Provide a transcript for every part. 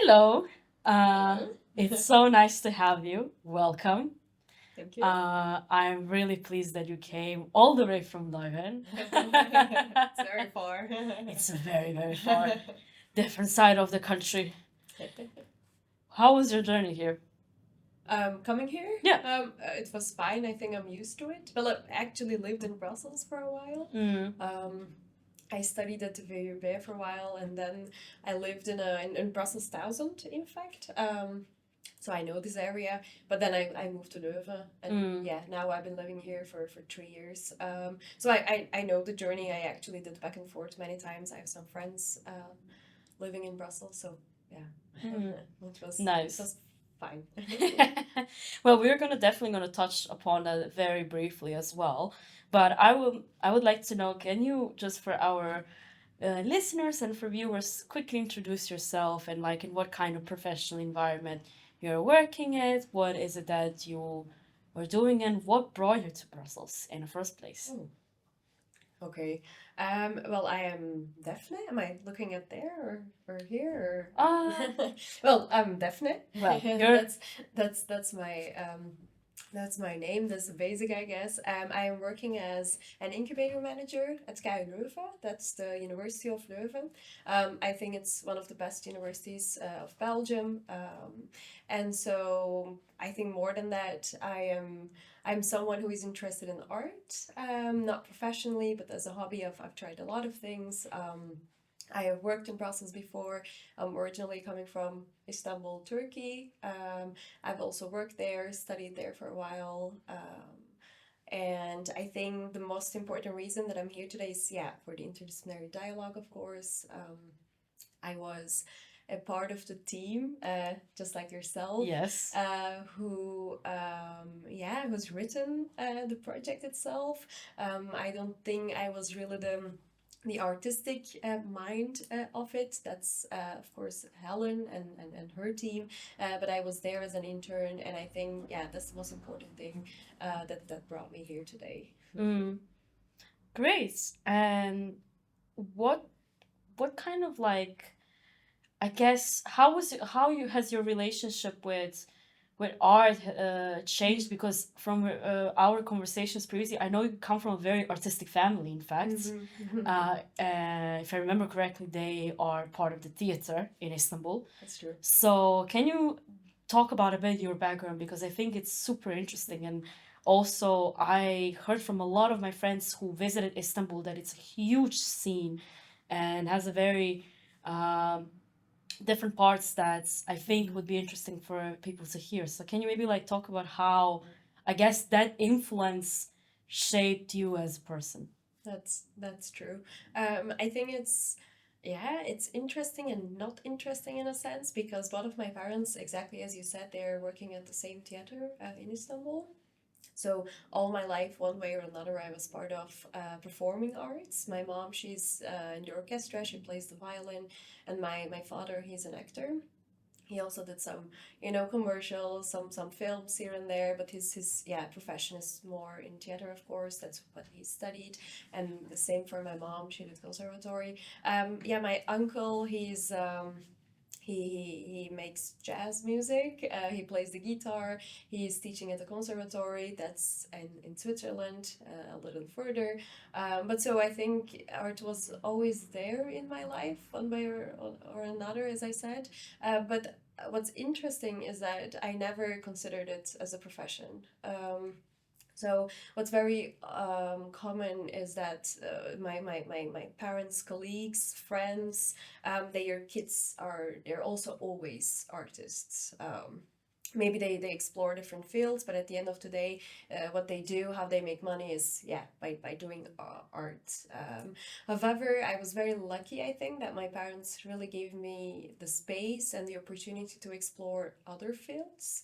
Hello. Hello. It's so nice to have you. Welcome. Thank you. I'm really pleased that you came all the way from Leuven. It's very far. It's very, very far. Different side of the country. How was your journey here? Coming here, Yeah. it was fine. I think I'm used to it. Well, I actually lived in Brussels for a while. Mm. I studied at the VUB for a while, and then I lived in Brussels 1000, in fact. So I know this area, but then I moved to Leuven, and yeah, now I've been living here for 3 years. So I know the journey. I actually did back and forth many times. I have some friends living in Brussels, so yeah, Nice. it was fine. Well, we're definitely gonna touch upon that very briefly as well. But I would like to know, can you just for our listeners and for viewers quickly introduce yourself and like in what kind of professional environment you're working at? What is it that you are doing, and what brought you to Brussels in the first place? Oh, okay. Well, I am Defne. Am I looking at there or here? Or... well, I'm Defne. Well, you're That's my that's my name. That's the basic, I guess. I am working as an incubator manager at KU Leuven. That's the University of Leuven. I think it's one of the best universities of Belgium. And so I think more than that, I'm someone who is interested in art, not professionally, but as a hobby. I've tried a lot of things. I have worked in Brussels before. I'm originally coming from Istanbul, Turkey. I've also worked there, studied there for a while. And I think the most important reason that I'm here today is, yeah, for the interdisciplinary dialogue, of course. I was a part of the team, just like yourself. Yes. Who's written the project itself. I don't think I was really the artistic mind of it. That's of course Helen and her team, but I was there as an intern, and I think yeah, that's the most important thing that brought me here today. Mm, great. And what what kind of like I guess how you has your relationship with art changed? Because from our conversations previously, I know you come from a very artistic family. In fact, if I remember correctly, they are part of the theater in Istanbul. That's true. So can you talk about a bit your background, because I think it's super interesting. And also I heard from a lot of my friends who visited Istanbul that it's a huge scene and has a very um, different parts that I think would be interesting for people to hear. So can you maybe like talk about how I guess that influence shaped you as a person? That's true. I think it's interesting and not interesting in a sense because one of my parents, exactly as you said, they're working at the same theater in Istanbul. So all my life, one way or another, I was part of performing arts. My mom, she's in the orchestra, she plays the violin, and my father, he's an actor. He also did some, commercials, some films here and there. But his profession is more in theater, of course. That's what he studied, and the same for my mom. She did conservatory. My uncle, he makes jazz music. He plays the guitar. He's teaching at the conservatory. That's in Switzerland, a little further. But so I think art was always there in my life, one way or another, as I said. But what's interesting is that I never considered it as a profession. So what's very common is that my parents, colleagues, friends, their kids they're also always artists. Maybe they explore different fields, but at the end of the day, what they do, how they make money is by doing art. However, I was very lucky, I think, that my parents really gave me the space and the opportunity to explore other fields.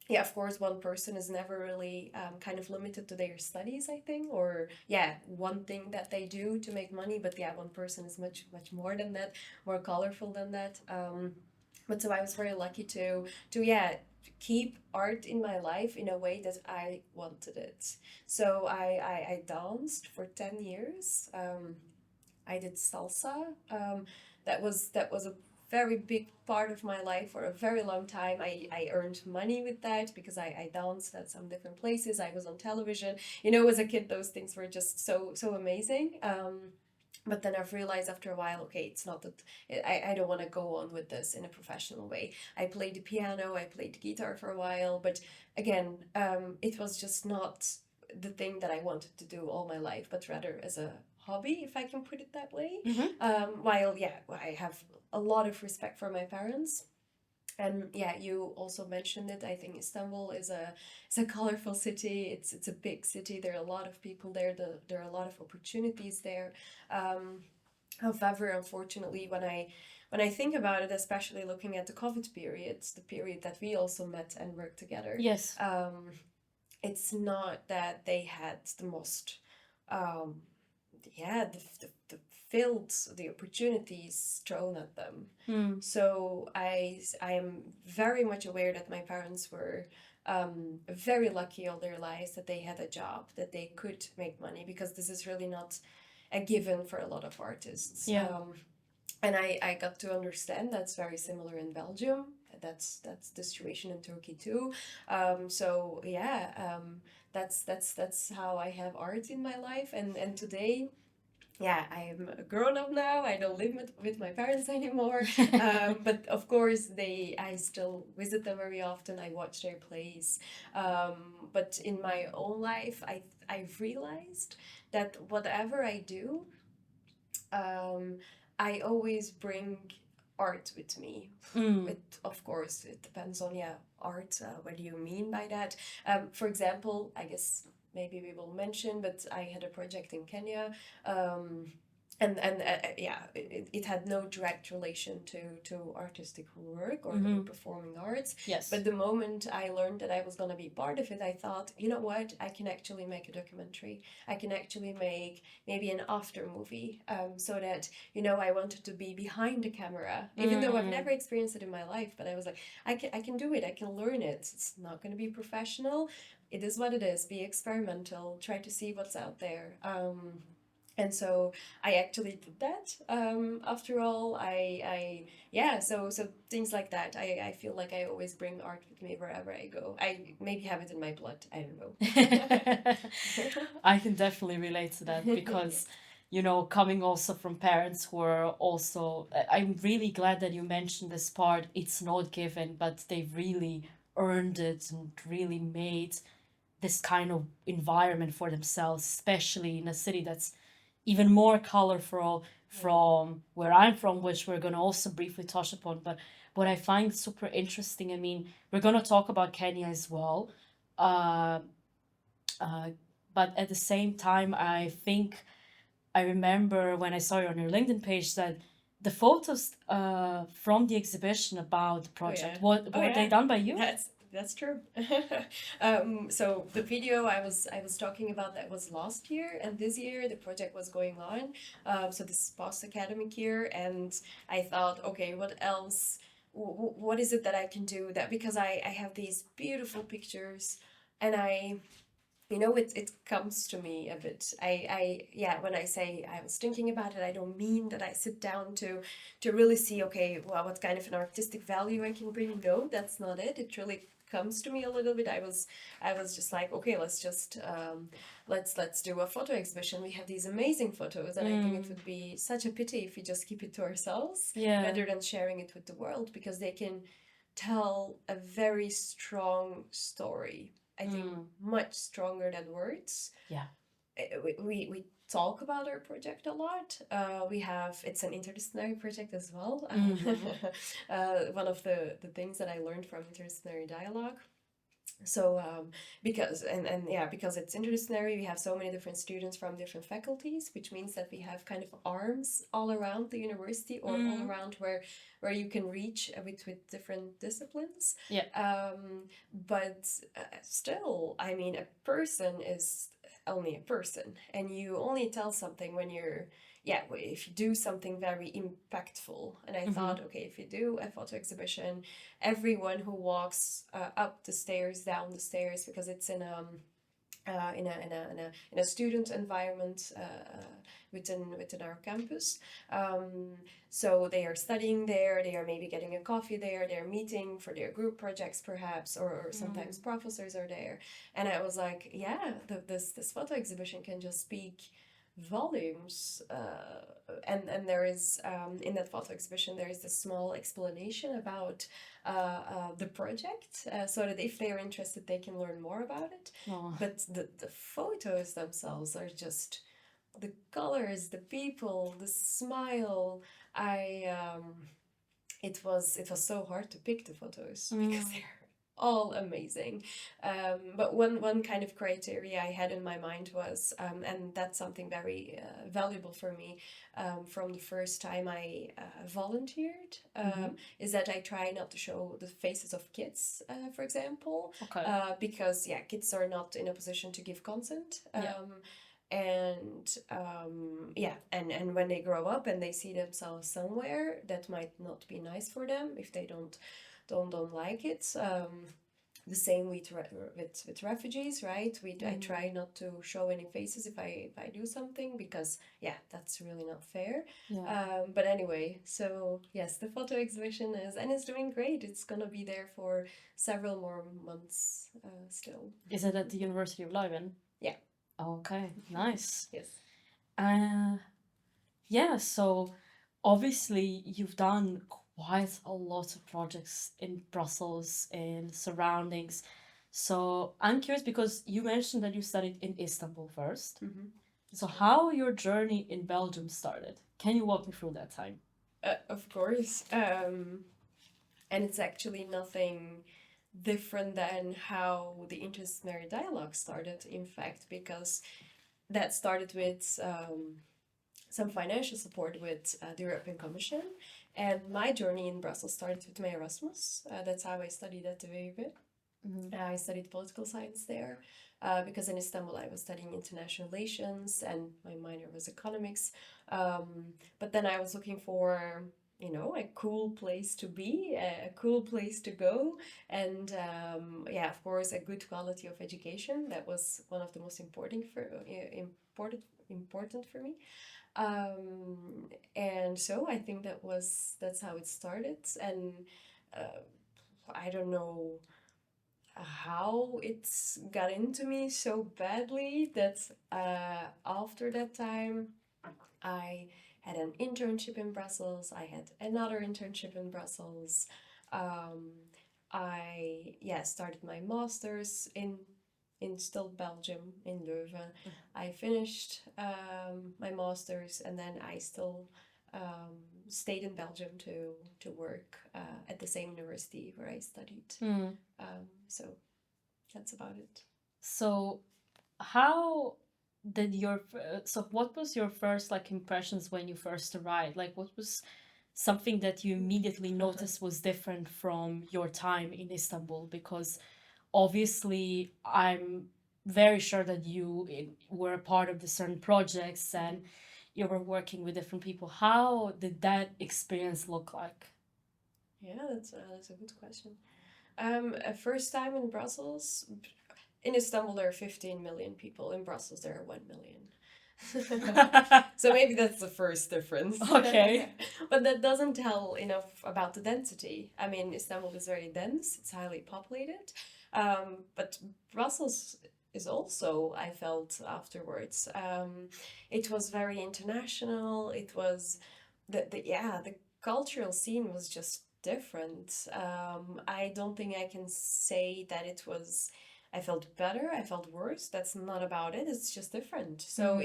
Of course, one person is never really kind of limited to their studies, I think, or one thing that they do to make money. But one person is much more than that, more colorful than that. But so I was very lucky to keep art in my life in a way that I wanted it. So I danced for 10 years. I did salsa. That was a very big part of my life for a very long time. I earned money with that because I danced at some different places. I was on television. You know, as a kid, those things were just so amazing. But then I've realized after a while, okay, it's not that I don't want to go on with this in a professional way. I played the piano, I played the guitar for a while, but again, it was just not the thing that I wanted to do all my life, but rather as a hobby, if I can put it that way. While, yeah, I have a lot of respect for my parents. And yeah, you also mentioned it. I think Istanbul is a colorful city. It's a big city. There are a lot of people there. There are a lot of opportunities there. Um, However, unfortunately, when I think about it, especially looking at the COVID periods, the period that we also met and worked together, Yes. it's not that they had the most, um, yeah, the fields, the opportunities thrown at them. So I am very much aware that my parents were very lucky all their lives that they had a job, that they could make money, because this is really not a given for a lot of artists. Yeah. And I got to understand that's very similar in Belgium. That's the situation in Turkey too. So yeah, that's how I have art in my life. And today, yeah, I'm a grown up now. I don't live with my parents anymore. But of course, I still visit them very often. I watch their plays. But in my own life, I've realized that whatever I do, um, I always bring art with me. It, of course, it depends on, yeah, art. What do you mean by that? For example, I guess maybe we will mention, but I had a project in Kenya. And yeah, it had no direct relation to artistic work or performing arts. Yes. But the moment I learned that I was going to be part of it, I thought, you know what, I can actually make a documentary. I can actually make maybe an after movie, so that, you know, I wanted to be behind the camera, even though I've never experienced it in my life. But I was like, I can do it. I can learn it. It's not going to be professional. It is what it is. Be experimental. Try to see what's out there. And so I actually did that. After all, yeah. So things like that. I feel like I always bring art with me wherever I go. I maybe have it in my blood. I don't know. I can definitely relate to that because, you know, coming also from parents who are also, I'm really glad that you mentioned this part. It's not given, but they really earned it and really made this kind of environment for themselves, especially in a city that's even more colorful from where I'm from, which we're going to also briefly touch upon. But what I find super interesting, I mean, we're going to talk about Kenya as well. Uh, uh, but at the same time, I think I remember when I saw you on your LinkedIn page that the photos from the exhibition about the project, yeah. were they done by you? That's true. So the video I was talking about, that was last year, and this year the project was going on. So this is post academic year, and I thought, okay, what else? What is it that I can do that, because I have these beautiful pictures, and you know, it comes to me a bit. Yeah, when I say I was thinking about it, I don't mean that I sit down to really see, okay, well, what kind of an artistic value I can bring. No, that's not it. It really comes to me a little bit. I was just like, okay, let's just let's do a photo exhibition. We have these amazing photos, and I think it would be such a pity if we just keep it to ourselves, Yeah. rather than sharing it with the world, because they can tell a very strong story. I think much stronger than words. Yeah. We talk about our project a lot. It's an interdisciplinary project as well. One of the things that I learned from interdisciplinary dialogue. So and yeah, because it's interdisciplinary, we have so many different students from different faculties, which means that we have kind of arms all around the university, or all around where you can reach with different disciplines. Yeah. But still, I mean, a person is only a person, and you only tell something when you're, yeah, if you do something very impactful. And I thought, okay, if you do a photo exhibition, everyone who walks up the stairs, down the stairs, because it's in in a student environment within our campus. Um, so they are studying there. They are maybe getting a coffee there. They're meeting for their group projects, perhaps, or sometimes professors are there. And I was like, yeah, this photo exhibition can just speak volumes. And there is in that photo exhibition there is this small explanation about the project, so that if they're interested, they can learn more about it. Oh. But the photos themselves are just the colors, the people, the smile. I it was so hard to pick the photos because they're all amazing. But one kind of criteria I had in my mind was, and that's something very valuable for me from the first time I volunteered, is that I try not to show the faces of kids, for example, Okay. because yeah, kids are not in a position to give consent. Yeah. And yeah, and when they grow up and they see themselves somewhere that might not be nice for them if they don't like it. The same with refugees, right? I try not to show any faces if I do something, because yeah, that's really not fair. Yeah. But anyway, so yes, the photo exhibition is doing great. It's gonna be there for several more months still. Is it at the University of Leuven? Yeah. Okay, nice. Yes. Uh, yeah, so obviously you've done quite a lot of projects in Brussels and surroundings. So I'm curious because you mentioned that you studied in Istanbul first. So how your journey in Belgium started? Can you walk me through that time? Of course. And it's actually nothing different than how the interdisciplinary dialogue started, in fact, because that started with some financial support with the European Commission. And my journey in Brussels started with my Erasmus. That's how I studied at the VUB. I studied political science there because in Istanbul I was studying international relations and my minor was economics. But then I was looking for, a cool place to be, a cool place to go, and yeah, of course, a good quality of education. That was one of the most important for me. And so I think that's how it started, and uh, I don't know how it's got into me so badly that after that time I had an internship in Brussels. I had another internship in Brussels. Um, I started my master's in still Belgium in Leuven. I finished my master's, and then I still um, stayed in Belgium to work at the same university where I studied. So that's about it. So how did so what was your first like impressions when you first arrived? Like what was something that you immediately noticed was different from your time in Istanbul? Because obviously I'm very sure that were a part of the certain projects and you were working with different people. How did that experience look like? Yeah, that's a good question. First time in Brussels. In Istanbul, there are 15 million people. In Brussels, there are 1 million. So maybe that's the first difference. Okay. But that doesn't tell enough about the density. I mean, Istanbul is very dense, it's highly populated. But Brussels is also, I felt afterwards, it was very international. It was, the cultural scene was just different. I don't think I can say that it was. I felt better. I felt worse. That's not about it. It's just different. So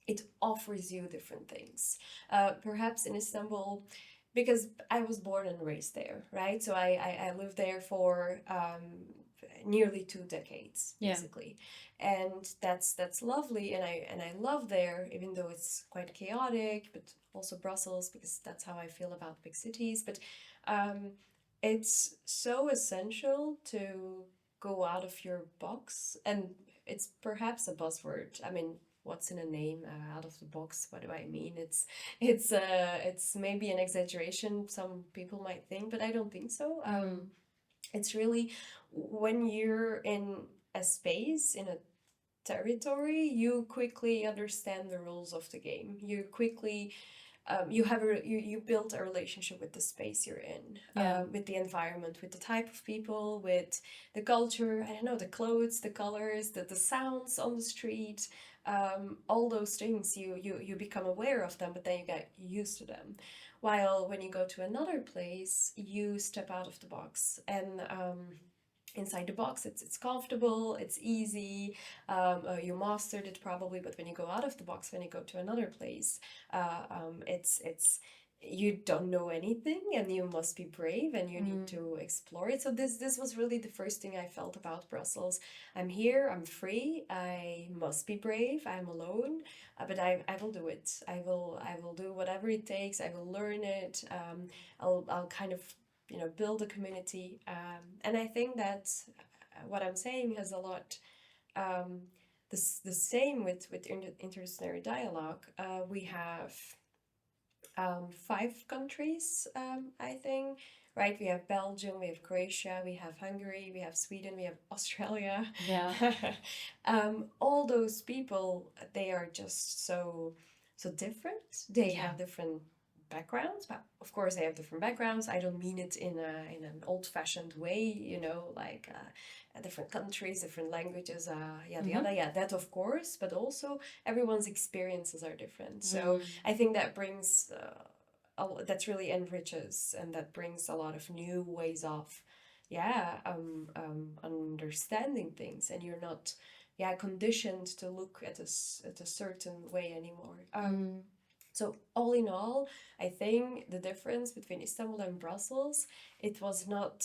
it offers you different things. Perhaps in Istanbul, because I was born and raised there, right? So I lived there for nearly 2 decades, basically, and that's lovely, and I love there, even though it's quite chaotic, but also Brussels, because that's how I feel about big cities. But it's so essential to go out of your box, and it's perhaps a buzzword. I mean, what's in a name, out of the box? What do I mean? It's maybe an exaggeration, some people might think, but I don't think so. It's really when you're in a space in a territory, you quickly understand the rules of the game. You quickly you build a relationship with the space you're in, Yeah. with the environment, with the type of people, with the culture. I don't know, the clothes, the colors, the sounds on the street, all those things. You become aware of them, but then you get used to them. While when you go to another place, you step out of the box and. Inside the box, it's comfortable, it's easy, you mastered it probably, but when you go out of the box, when you go to another place, it's you don't know anything and you must be brave and you need to explore it. So this was really the first thing I felt about Brussels. I'm here, I'm free, I must be brave, I'm alone, but I will do it. I will do whatever it takes. I will learn it. I'll kind of build a community, and I think that what I'm saying has a lot, um, the same with interdisciplinary dialogue. We have 5 countries, I think. Right, we have Belgium, we have Croatia, we have Hungary, we have Sweden, we have Australia. Yeah. All those people, they are just so different. They Yeah. have different backgrounds. But of course, they have different backgrounds. I don't mean it in an old-fashioned way, like different countries, different languages, yada yada. Yeah, that of course, but also everyone's experiences are different. So I think that brings that's really enriches, and that brings a lot of new ways of understanding things, and you're not conditioned to look at at a certain way anymore. So all in all, I think the difference between Istanbul and Brussels, it was not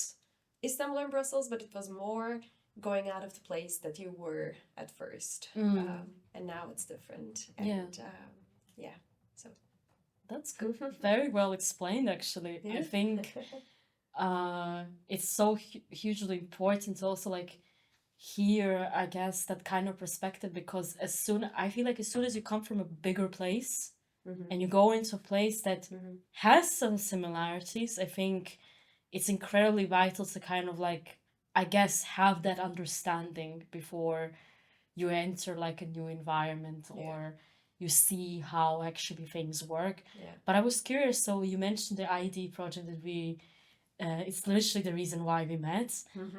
Istanbul and Brussels, but it was more going out of the place that you were at first, and now it's different. And Yeah. yeah, so That's good. Very well explained, actually. I yeah. think it's so hugely important also, like, here, I guess, that kind of perspective, because I feel like as soon as you come from a bigger place and you go into a place that has some similarities, I think it's incredibly vital to kind of, like, I guess, have that understanding before you enter like a new environment, or you see how actually things work. Yeah. But I was curious, so you mentioned the ID project that it's literally the reason why we met.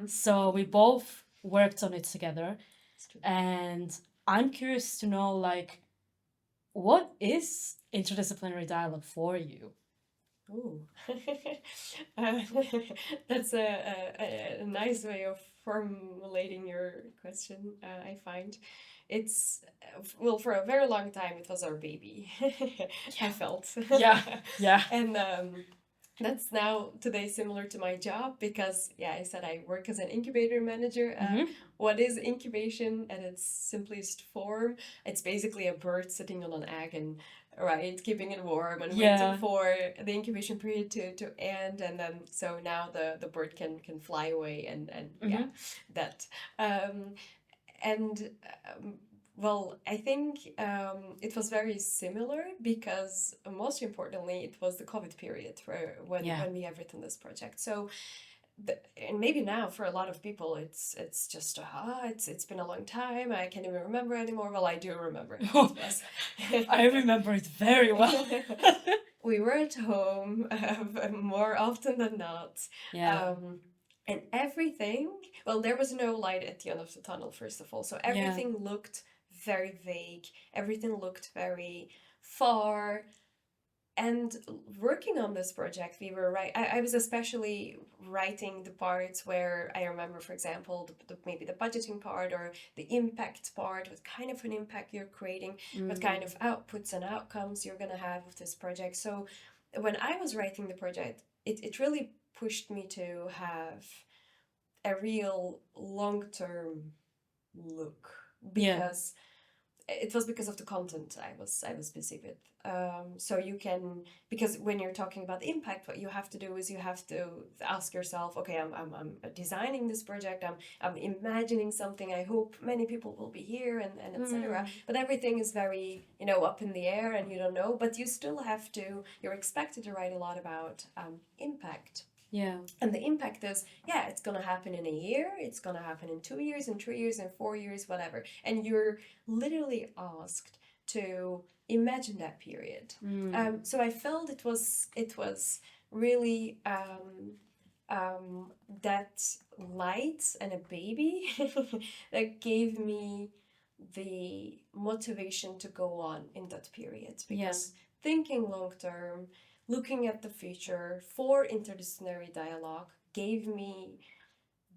So we both worked on it together. And I'm curious to know, like, what is interdisciplinary dialogue for you? Ooh. uh, that's a nice way of formulating your question, I find. It's, well, for a very long time, it was our baby. I felt. Yeah, yeah. And that's now today similar to my job because, I said I work as an incubator manager. What is incubation at its simplest form? It's basically a bird sitting on an egg and keeping it warm and waiting for the incubation period to end, and then so now the bird can fly away and that. And well, I think it was very similar because most importantly, it was the COVID period when we have written this project. So, and maybe now for a lot of people, it's just it's been a long time. I can't even remember anymore. Well, I do remember it was. I remember it very well. We were at home more often than not. Yeah. And everything, well, there was no light at the end of the tunnel, first of all. So everything looked very vague. Everything looked very far. And working on this project, we were I was especially writing the parts where I remember, for example, maybe the budgeting part or the impact part, what kind of an impact you're creating, what kind of outputs and outcomes you're going to have with this project. So when I was writing the project, it really pushed me to have a real long-term look, because it was because of the content I was busy with. So you can, because when you're talking about the impact, what you have to do is you have to ask yourself, okay, I'm designing this project, I'm imagining something, I hope many people will be here, and etc. But everything is very up in the air and you don't know, but you still have to, you're expected to write a lot about impact. Yeah. And the impact is, yeah, it's gonna happen in a year, it's gonna happen in 2 years, in 3 years, in 4 years, whatever. And you're literally asked to imagine that period. So I felt it was really that light and a baby that gave me the motivation to go on in that period, because thinking long term, looking at the future for interdisciplinary dialogue gave me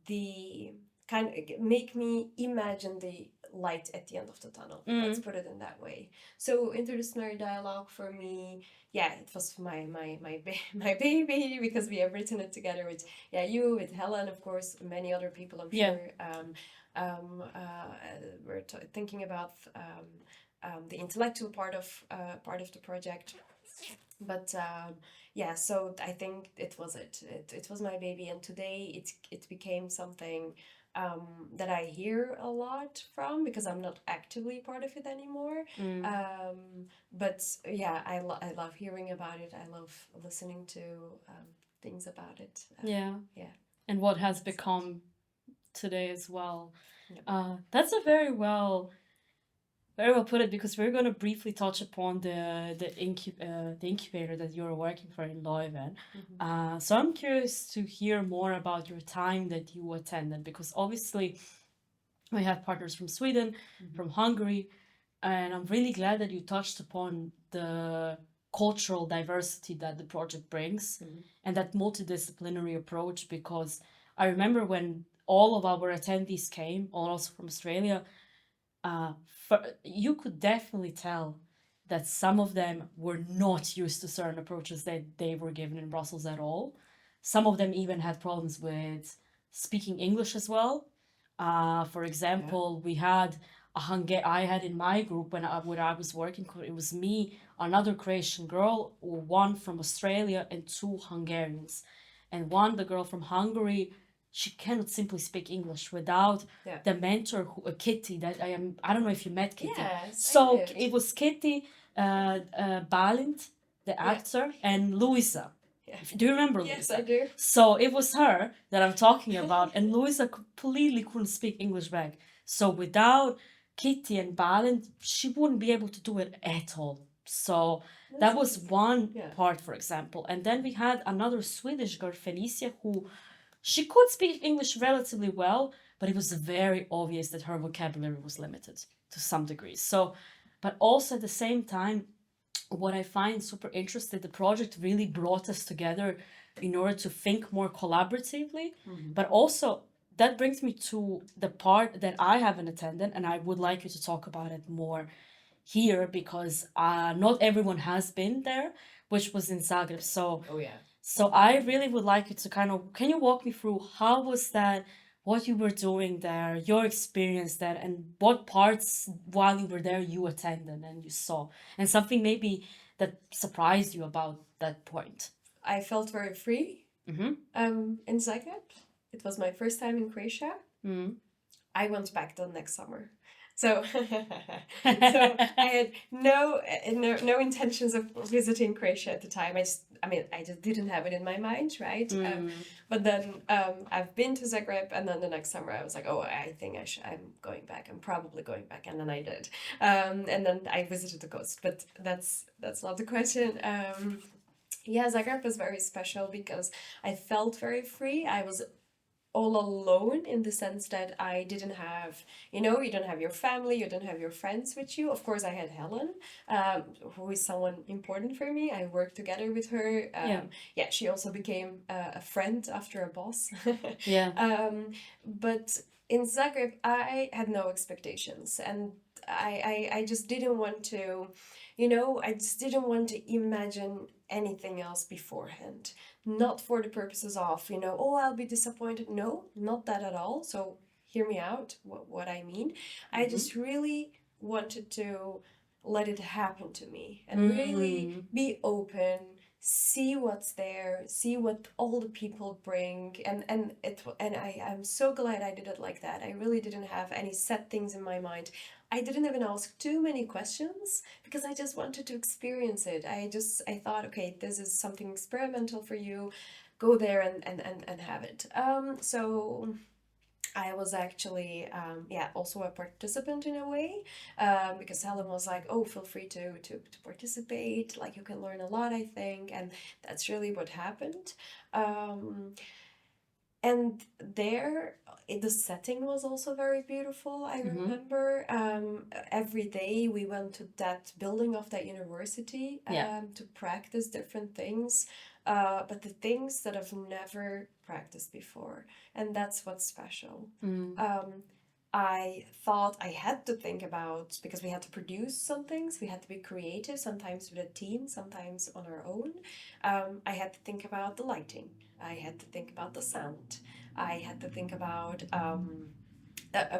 the kind of make me imagine the light at the end of the tunnel. Let's put it in that way. So interdisciplinary dialogue for me, yeah, it was my baby, because we have written it together with you, with Helen, of course, many other people, I'm sure. We're thinking about the intellectual part of the project. But yeah, so I think it was it was my baby, and today it became something that I hear a lot from, because I'm not actively part of it anymore. But yeah, I love hearing about it. I love listening to things about it. Yeah. Yeah. And what has become today as well. Yeah. That's a very well put it, because we're going to briefly touch upon the incubator that you're working for in Leuven. So I'm curious to hear more about your time that you attended, because obviously we have partners from Sweden, from Hungary, and I'm really glad that you touched upon the cultural diversity that the project brings and that multidisciplinary approach, because I remember when all of our attendees came, also from Australia, you could definitely tell that some of them were not used to certain approaches that they were given in Brussels at all. Some of them even had problems with speaking English as well. For example, we had I had in my group when I was working, it was me, another Croatian girl, one from Australia, and two Hungarians. And one, the girl from Hungary, she cannot simply speak English without the mentor, Kitty. I don't know if you met Kitty. Yes, So it was Kitty, Balint, the actor, and Luisa. Do you remember Luisa? Yes, I do. So it was her that I'm talking about, and Luisa completely couldn't speak English back. So without Kitty and Balint, she wouldn't be able to do it at all. So that was one part, for example. And then we had another Swedish girl, Felicia, who she could speak English relatively well, but it was very obvious that her vocabulary was limited to some degree. So, but also at the same time, what I find super interesting, the project really brought us together in order to think more collaboratively, but also that brings me to the part that I haven't attended, and I would like you to talk about it more here, because not everyone has been there, which was in Zagreb. So I really would like you to can you walk me through how was that, what you were doing there, your experience there, and what parts while you were there you attended and you saw, and something maybe that surprised you about that point. I felt very free in Zagreb. It was my first time in Croatia. I went back the next summer. So, so I had no intentions of visiting Croatia at the time. I just didn't have it in my mind, right? But then I've been to Zagreb, and then the next summer I was like, oh, I think I'm going back. I'm probably going back, and then I did. And then I visited the coast, but that's not the question. Yeah, Zagreb was very special because I felt very free. I was all alone in the sense that I didn't have, you don't have your family, you don't have your friends with you. Of course, I had Helen, who is someone important for me. I worked together with her. She also became a friend after a boss. But in Zagreb, I had no expectations, and I just didn't want to, I just didn't want to imagine anything else beforehand. Not for the purposes of, oh, I'll be disappointed. No, not that at all. So hear me out, what I mean. I just really wanted to let it happen to me and really be open, see what's there, see what all the people bring, and I'm so glad I did it like that. I really didn't have any set things in my mind. I didn't even ask too many questions because I just wanted to experience it. I thought, okay, this is something experimental for you. Go there and have it. So I was actually, yeah, also a participant in a way, because Helen was like, "Oh, feel free to participate. Like, you can learn a lot, I think," and that's really what happened. Um, and there, the setting was also very beautiful. I remember every day we went to that building of that university to practice different things, but the things that I've never practiced before, and that's what's special. Um, I thought I had to think about, because we had to produce some things, we had to be creative, sometimes with a team, sometimes on our own. I had to think about the lighting. I had to think about the sound. I had to think about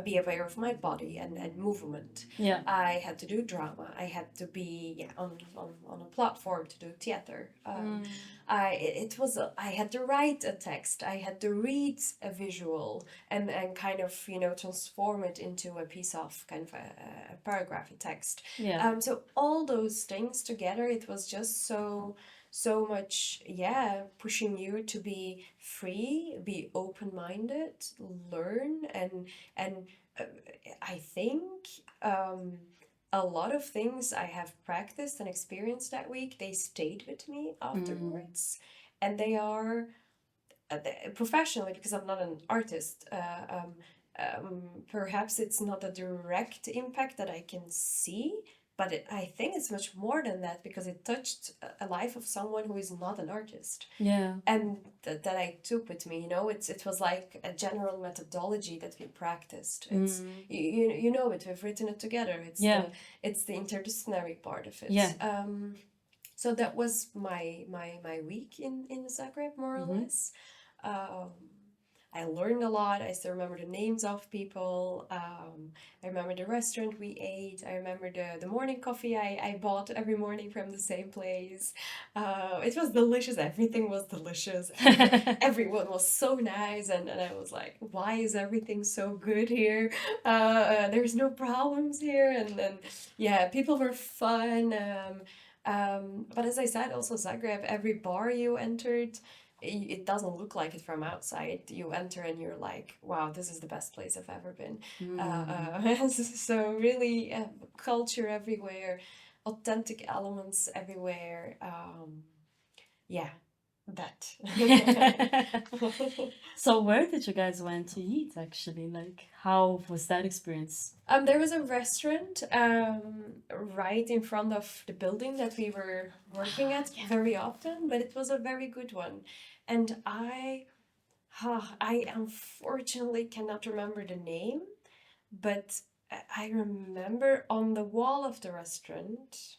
be aware of my body and movement. Yeah. I had to do drama. I had to be on a platform to do theater. I had to write a text. I had to read a visual and kind of transform it into a piece of kind of a paragraph, a text. Yeah. So all those things together, it was just so much, yeah, pushing you to be free, be open-minded, learn, and uh, I think a lot of things I have practiced and experienced that week, they stayed with me afterwards, and they are professionally, because I'm not an artist. Perhaps it's not a direct impact that I can see, but I think it's much more than that, because it touched a life of someone who is not an artist. Yeah. And that I took with me. It was like a general methodology that we practiced. It's you know it. We've written it together. It's the interdisciplinary part of it. Yeah. So that was my week in Zagreb, more or less. Um, I learned a lot. I still remember the names of people. I remember the restaurant we ate. I remember the morning coffee I bought every morning from the same place. It was delicious. Everything was delicious. Everyone was so nice. And I was like, why is everything so good here? There's no problems here. And yeah, people were fun. But as I said, also Zagreb, every bar you entered, it doesn't look like it from outside. You enter and you're like, wow, this is the best place I've ever been. So really, culture everywhere, authentic elements everywhere. Yeah, that. So where did you guys went to eat actually? Like how was that experience? There was a restaurant right in front of the building that we were working at very often, but it was a very good one. And I unfortunately cannot remember the name, but I remember on the wall of the restaurant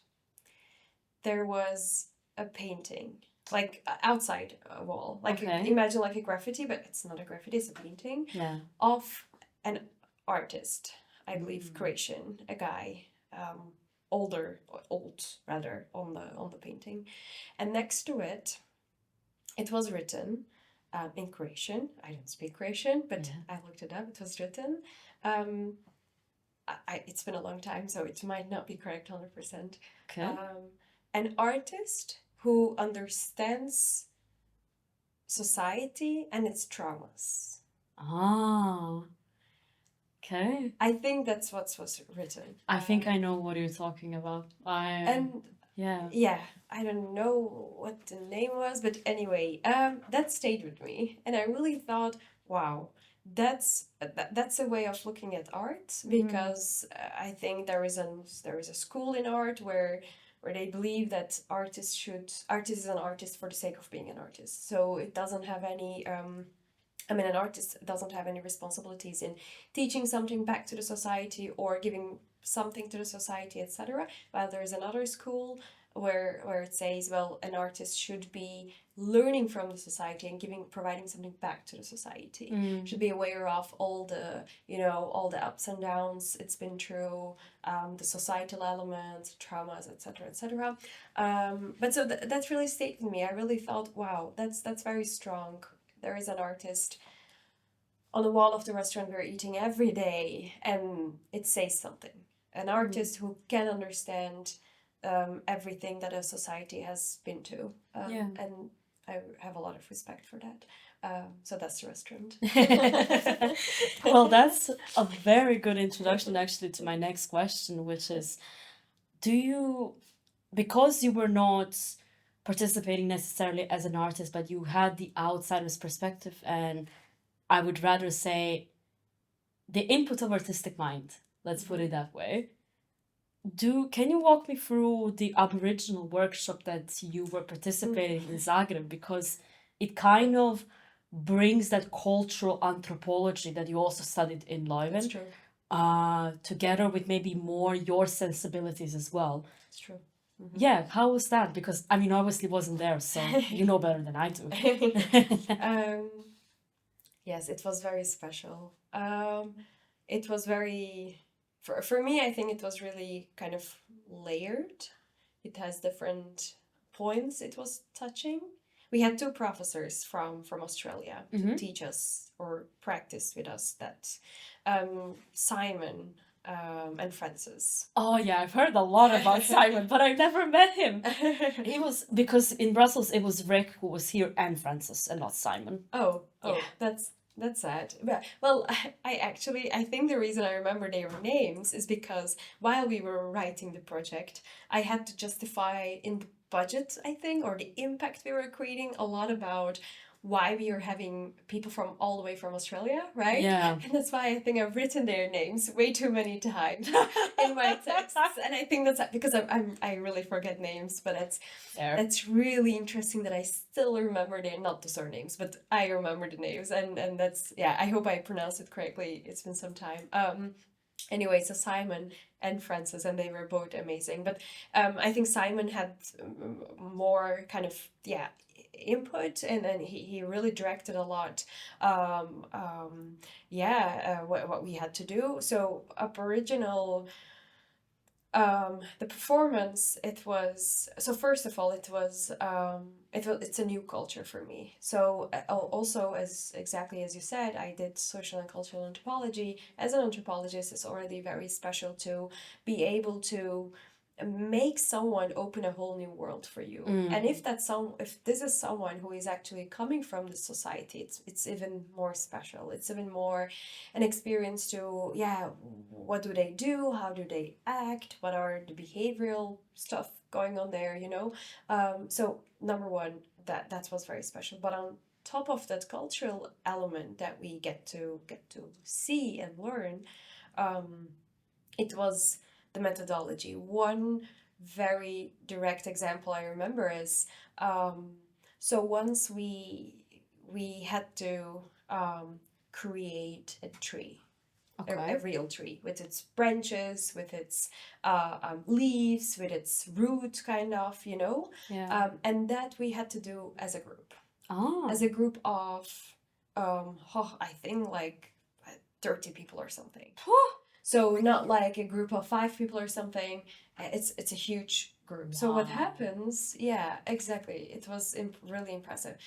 there was a painting, like outside a wall, like imagine like a graffiti, but it's not a graffiti, it's a painting of an artist, I believe Croatian, a guy, old rather, on the painting, and next to it, it was written in Croatian. I don't speak Croatian, but I looked it up. It was written. It's been a long time, so it might not be correct 100%. Okay. An artist who understands society and its traumas. Ah. Okay. I think that's what was written. I think I know what you're talking about. Yeah, I don't know what the name was, but anyway, that stayed with me, and I really thought, wow, that's a way of looking at art, because I think there is a school in art where they believe that artist is an artist for the sake of being an artist, so it doesn't have any. An artist doesn't have any responsibilities in teaching something back to the society or giving something to the society, etc. While there is another school where it says, well, an artist should be learning from the society and providing something back to the society. Should be aware of all the ups and downs it's been through, the societal elements, traumas, etc., etc. But so that really stayed with me. I really thought, wow, that's very strong. There is an artist on the wall of the restaurant we're eating every day, and it says something. an artist who can understand everything that a society has been to. Yeah. And I have a lot of respect for that. So that's the restaurant. Well, that's a very good introduction actually to my next question, which is, do you, because you were not participating necessarily as an artist, but you had the outsider's perspective, and I would rather say the input of artistic mind, let's put it that way. Can you walk me through the Aboriginal workshop that you were participating in Zagreb? Because it kind of brings that cultural anthropology that you also studied in That's Leuven true. together with maybe more your sensibilities as well. That's true. Yeah, how was that? Because I mean, obviously wasn't there, so you know better than I do. um, yes, it was very special. It was very, for me, I think it was really kind of layered. It has different points it was touching. We had two professors from Australia to teach us or practice with us that Simon and Francis. Oh yeah, I've heard a lot about Simon, but I've never met him. He was, because in Brussels it was Rick who was here and Francis and not Simon. Oh, Yeah. that's sad. But, well, I think the reason I remember their names is because while we were writing the project, I had to justify in the budget, I think, or the impact we were creating a lot about why we are having people from all the way from Australia, right? Yeah. And that's why I think I've written their names way too many times in my texts. And I think that's because I really forget names, but it's really interesting that I still remember their, not the surnames, but I remember the names, and that's, yeah, I hope I pronounced it correctly. It's been some time. Anyway, so Simon and Francis, and they were both amazing. But I think Simon had more kind of, yeah, input, and then he really directed a lot. What we had to do. So Aboriginal, the performance, it was, so first of all, it's a new culture for me. So also, as exactly as you said, I did social and cultural anthropology. As an anthropologist, it's already very special to be able to make someone open a whole new world for you. And if this is someone who is actually coming from the society, it's even more special. It's even more an experience to, yeah, what do they do, how do they act, what are the behavioral stuff going on there, so number one, that was very special. But on top of that cultural element that we get to see and learn, it was the methodology. One very direct example I remember is, so once we had to create a tree, a real tree with its branches, with its leaves, with its roots, kind of, Yeah. and that we had to do as a group, Oh. as a group of, I think like 30 people or something. So not like a group of 5 people or something. It's a huge group. So what Wow. happens? Yeah, exactly. It was really impressive.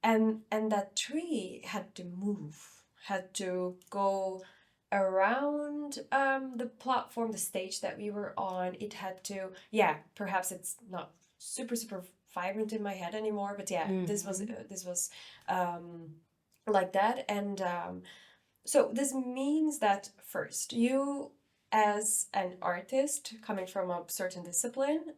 And that tree had to move, had to go around the platform, the stage that we were on. It had to, yeah, perhaps it's not super vibrant in my head anymore, but yeah, this was like that. And so this means that first, you as an artist coming from a certain discipline,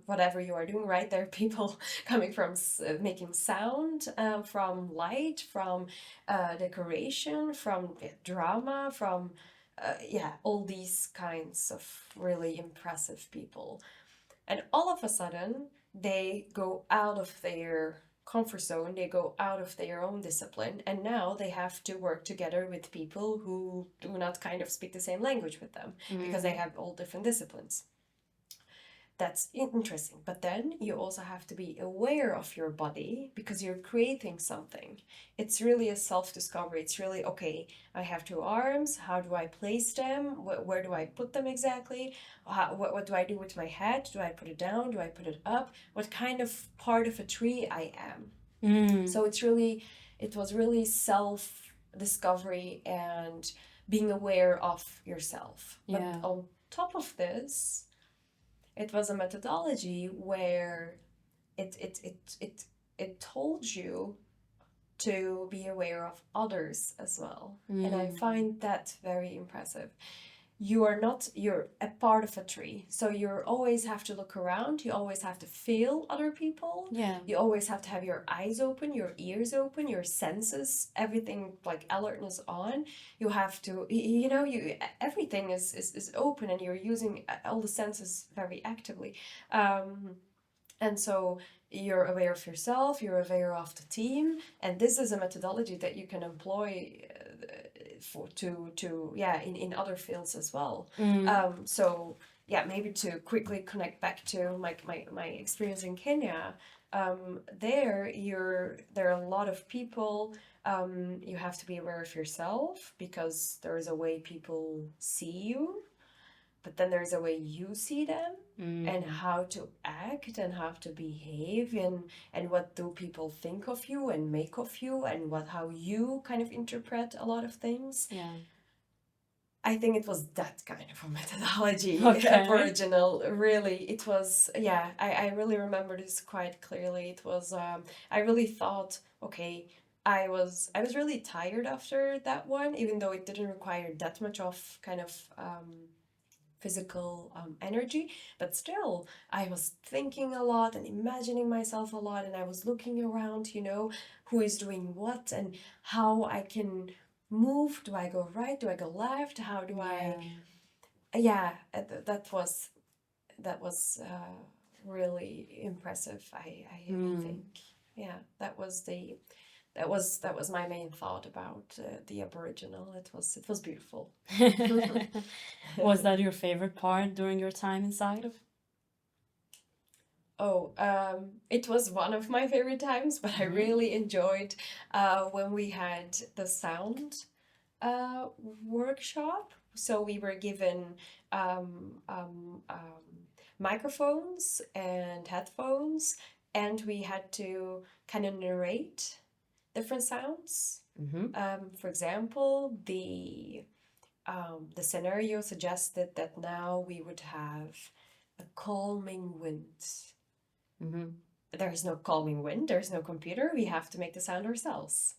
whatever you are doing, right? There are people coming from making sound, from light, from decoration, from drama, from all these kinds of really impressive people. And all of a sudden, they go out of their comfort zone, they go out of their own discipline, and now they have to work together with people who do not kind of speak the same language with them because they have all different disciplines. That's interesting. But then you also have to be aware of your body because you're creating something. It's really a self-discovery. It's really, okay, I have 2 arms. How do I place them? Where do I put them exactly? What do I do with my head? Do I put it down? Do I put it up? What kind of part of a tree I am? So it was really self-discovery and being aware of yourself. But Yeah. top of this, it was a methodology where it told you to be aware of others as well. And I find that very impressive. You're a part of a tree, so you always have to look around, you always have to feel other people, Yeah. you always have to have your eyes open, your ears open, your senses, everything like alertness on. You have to, everything is open, and you're using all the senses very actively. And so you're aware of yourself, you're aware of the team, and this is a methodology that you can employ in other fields as well. So yeah, maybe to quickly connect back to my experience in Kenya, there are a lot of people. You have to be aware of yourself because there is a way people see you, but then there's a way you see them, and how to act and how to behave, and what do people think of you and make of you, and how you kind of interpret a lot of things. Yeah. I think it was that kind of a methodology. Okay. Aboriginal, really. It was, yeah, I really remember this quite clearly. It was, I really thought, okay, I was really tired after that one, even though it didn't require that much of kind of physical energy, but still I was thinking a lot and imagining myself a lot, and I was looking around, who is doing what and how I can move. Do I go right? Do I go left? How do I? Yeah, that was really impressive. I think, yeah, that was my main thought about the Aboriginal. It was beautiful. Was that your favorite part during your time inside of? Oh, it was one of my favorite times, but I really enjoyed when we had the sound workshop. So we were given microphones and headphones, and we had to kind of narrate different sounds. For example, the scenario suggested that now we would have a calming wind. There is no calming wind, there's no computer, we have to make the sound ourselves.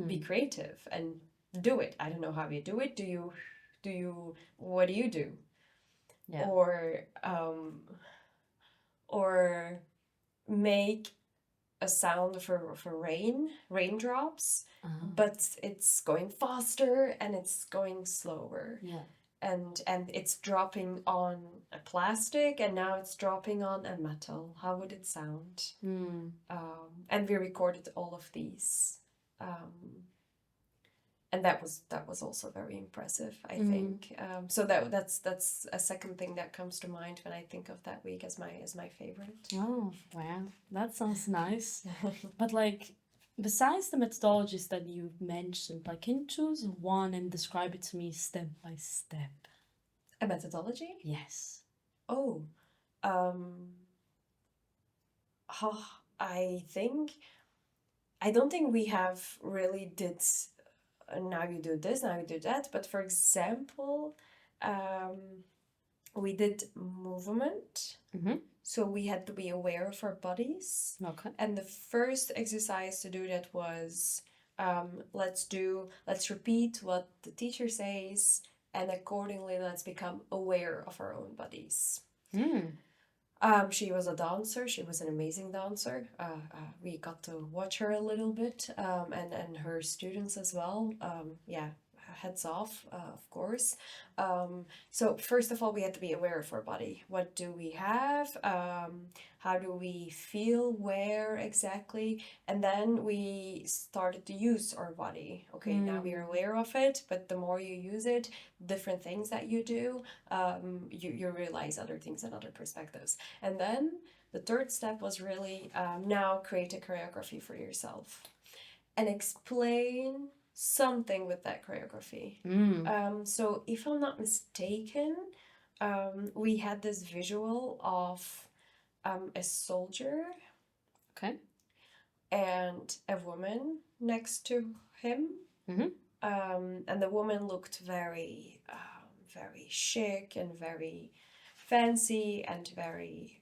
Be creative and do it. I don't know how you do it. What do you do? Yeah. Or make a sound for raindrops, but it's going faster and it's going slower. Yeah. And it's dropping on a plastic, and now it's dropping on a metal. How would it sound? And we recorded all of these, and that was also very impressive, I think. So that's a second thing that comes to mind when I think of that week as my favorite. Oh, wow. That sounds nice. But like, besides the methodologies that you've mentioned, like, can you choose one and describe it to me step by step? A methodology? Yes. Oh, I don't think we have really did. Now you do this, now you do that. But for example, we did movement. So we had to be aware of our bodies. Okay. And the first exercise to do that was let's repeat what the teacher says, and accordingly let's become aware of our own bodies. She was a dancer. She was an amazing dancer. We got to watch her a little bit, and her students as well. Yeah, heads off, of course. So first of all, we had to be aware of our body. What do we have? How do we feel? Where exactly? And then we started to use our body. Okay, now we are aware of it, but the more you use it, different things that you do, you realize other things and other perspectives. And then the third step was really now create a choreography for yourself and explain something with that choreography. So if I'm not mistaken, we had this visual of a soldier, Okay. and a woman next to him. And the woman looked very very chic and very fancy and very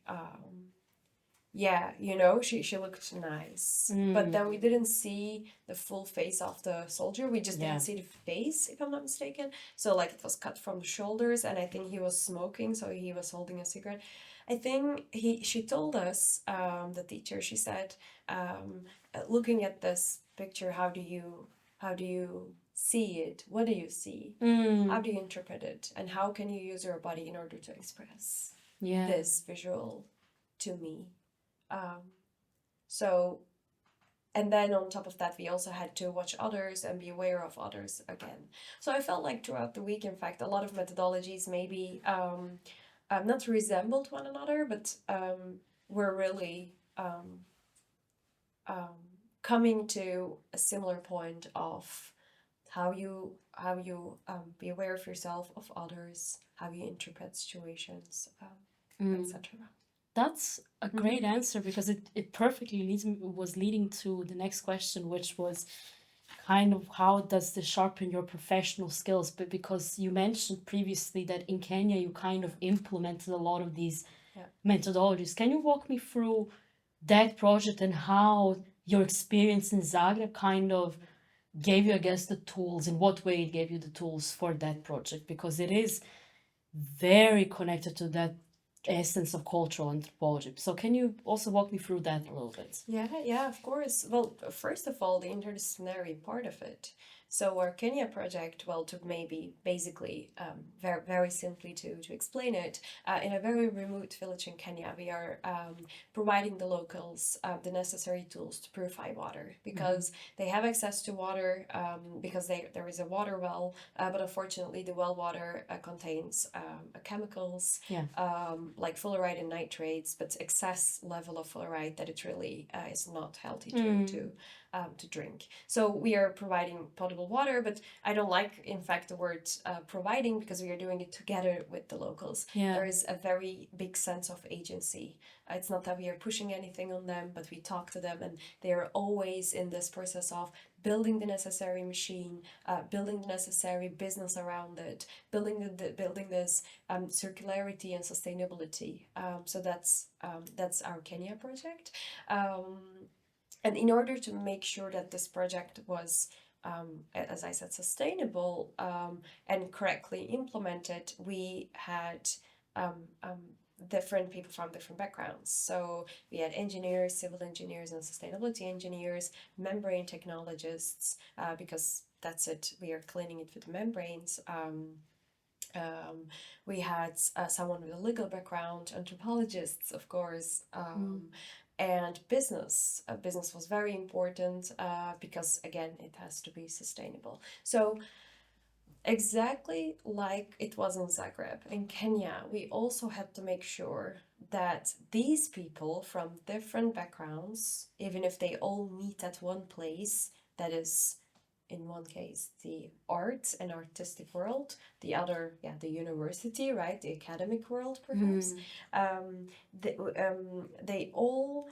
yeah, you know, she looked nice. But then we didn't see the full face of the soldier. We just Yeah. didn't see the face, if I'm not mistaken. So like it was cut from the shoulders, and I think he was smoking, so he was holding a cigarette. I think she told us, the teacher, she said, looking at this picture, how do you see it? What do you see? How do you interpret it? And how can you use your body in order to express Yeah. this visual to me? So, and then on top of that, we also had to watch others and be aware of others again. So I felt like throughout the week, in fact, a lot of methodologies maybe not resembled one another, but were really coming to a similar point of how you be aware of yourself, of others, how you interpret situations, etc. That's a great answer because it perfectly was leading to the next question, which was kind of how does this sharpen your professional skills? But because you mentioned previously that in Kenya you kind of implemented a lot of these methodologies. Can you walk me through that project and how your experience in Zagreb kind of gave you, I guess, the tools, in what way it gave you the tools for that project? Because it is very connected to that essence of cultural anthropology. So can you also walk me through that a little bit? Yeah, of course. Well, first of all, the interdisciplinary part of it. So our Kenya project, well, to maybe basically very, very simply to explain it, in a very remote village in Kenya, we are providing the locals the necessary tools to purify water because they have access to water because there is a water well, but unfortunately the well water contains chemicals like fluoride and nitrates, but excess level of fluoride that it really is not healthy to drink. So we are providing potable water, but I don't like, in fact, the word providing because we are doing it together with the locals. There is a very big sense of agency. It's not that we are pushing anything on them, but we talk to them, and they are always in this process of building the necessary machine, building the necessary business around it, building this circularity and sustainability. So that's our Kenya project. And in order to make sure that this project was, as I said, sustainable and correctly implemented, we had different people from different backgrounds. So we had engineers, civil engineers, and sustainability engineers, membrane technologists, because that's it, we are cleaning it with membranes. We had someone with a legal background, anthropologists, of course, and business. Business was very important because, again, it has to be sustainable. So exactly like it was in Zagreb, in Kenya, we also had to make sure that these people from different backgrounds, even if they all meet at one place, that is, in one case, the arts and artistic world, the other, the university, right, the academic world, perhaps, they all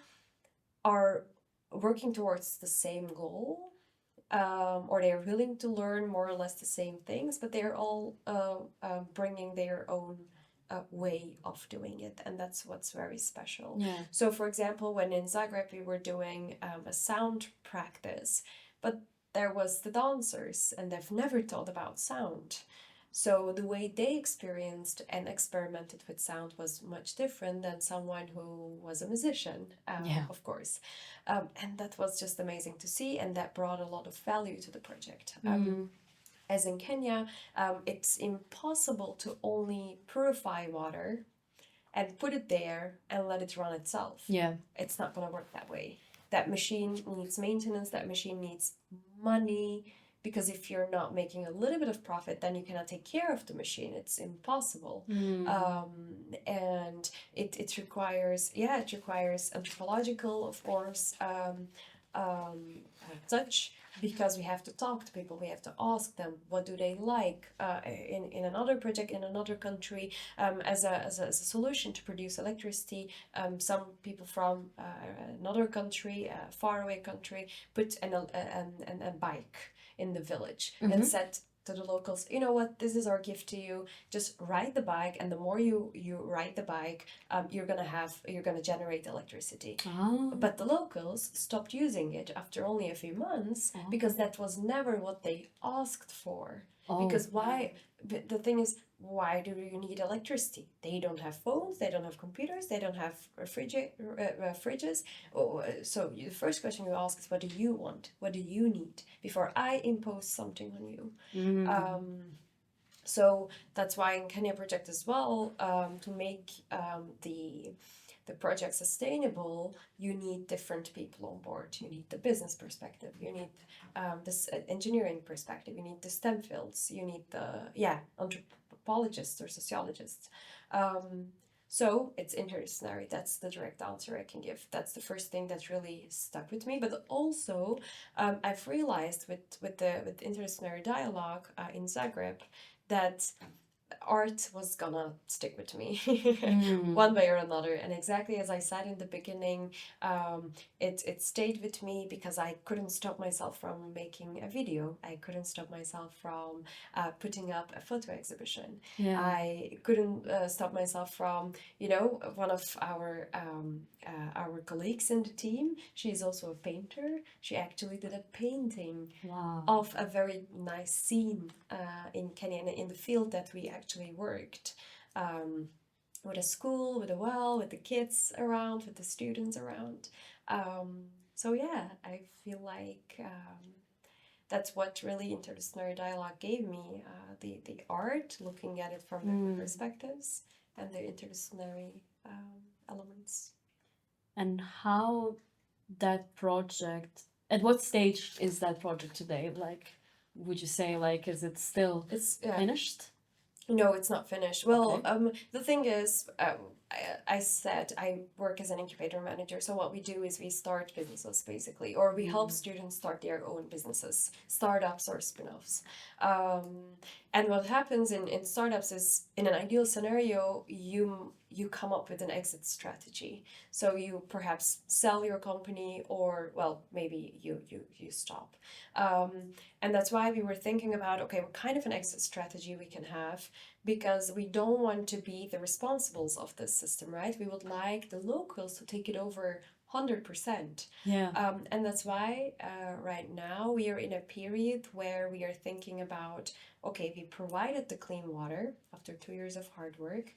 are working towards the same goal, or they're willing to learn more or less the same things, but they're all bringing their own way of doing it, and that's what's very special. So, for example, when in Zagreb we were doing a sound practice, but there was the dancers, and they've never thought about sound. So the way they experienced and experimented with sound was much different than someone who was a musician, of course. And that was just amazing to see, and that brought a lot of value to the project. As in Kenya, it's impossible to only purify water and put it there and let it run itself. It's not going to work that way. That machine needs maintenance, that machine needs money, because if you're not making a little bit of profit, then you cannot take care of the machine. It's impossible. And it requires, it requires anthropological, of course, touch, because we have to talk to people, we have to ask them what do they like in another project in another country, as a solution to produce electricity. Some people from another country, a faraway country, put a bike in the village and set to the locals, you know what, this is our gift to you. Just ride the bike, and the more you ride the bike, you're gonna generate electricity. Oh. But the locals stopped using it after only a few months Oh. because that was never what they asked for. Oh, Because why? The thing is, why do you need electricity? They don't have phones, they don't have computers, they don't have fridges. So the first question you ask is, what do you want? What do you need? Before I impose something on you. So that's why in Kenya project as well, to make the project sustainable, you need different people on board. You need the business perspective. You need this engineering perspective. You need the STEM fields. You need the anthropologists or sociologists. So it's interdisciplinary. That's the direct answer I can give. That's the first thing that really stuck with me. But also, I've realized with the interdisciplinary dialogue in Zagreb that art was gonna stick with me one way or another. And exactly as I said in the beginning, it stayed with me because I couldn't stop myself from making a video. I couldn't stop myself from putting up a photo exhibition. Yeah. I couldn't stop myself from, one of our colleagues in the team. She's also a painter. She actually did a painting Wow. of a very nice scene in Kenya, in the field that we actually worked, with a school, with a well, with the kids around, with the students around. So yeah, I feel like that's what really interdisciplinary dialogue gave me, the art, looking at it from different perspectives, and the interdisciplinary elements. And how that project, at what stage is that project today? Like, would you say, like, is it still It's finished? No, it's not finished. Well, Okay. the thing is, I said I work as an incubator manager. So what we do is we start businesses basically, or we help students start their own businesses, startups or spin-offs. And what happens in startups is, in an ideal scenario, you come up with an exit strategy. So you perhaps sell your company, or well, maybe you stop. And that's why we were thinking about, okay, what kind of an exit strategy we can have, because we don't want to be the responsibles of this system, right? We would like the locals to take it over 100%. Yeah. And that's why right now we are in a period where we are thinking about, okay, we provided the clean water after 2 years of hard work.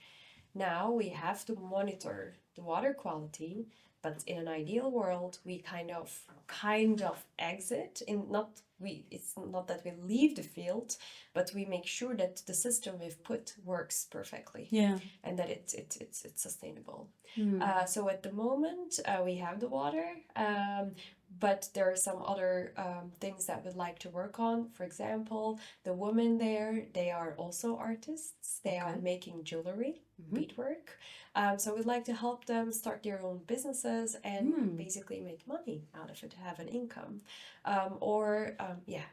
Now we have to monitor the water quality, but in an ideal world, we kind of exit. It's not that we leave the field, but we make sure that the system we've put works perfectly. Yeah. And that it's sustainable. So at the moment, we have the water, but there are some other things that we'd like to work on. For example, the women there, they are also artists. They are making jewelry, beadwork. So we'd like to help them start their own businesses and basically make money out of it, have an income. Or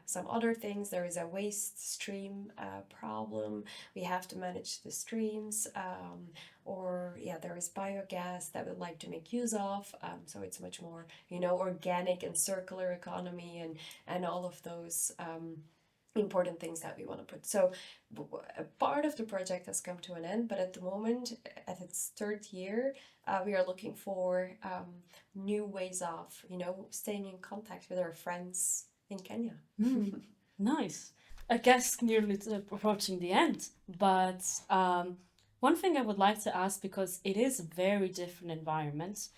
some other things. There is a waste stream problem. We have to manage the streams. There is biogas that we'd like to make use of. So it's much more, organic and circular economy, and all of those important things that we want to put. So a part of the project has come to an end, but at the moment, at its third year, we are looking for new ways of, staying in contact with our friends in Kenya. Nice. I guess nearly approaching the end, but one thing I would like to ask, because it is a very different environment,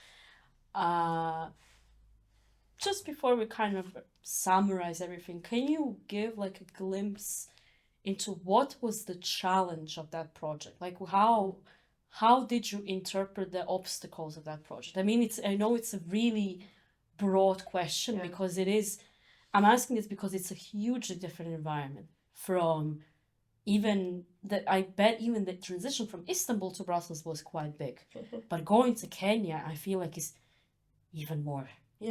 just before we kind of summarize everything, can you give like a glimpse into what was the challenge of that project? Like how did you interpret the obstacles of that project? I mean, I know it's a really broad question, because I'm asking this because it's a hugely different environment from I bet even the transition from Istanbul to Brussels was quite big. But going to Kenya, I feel like is even more,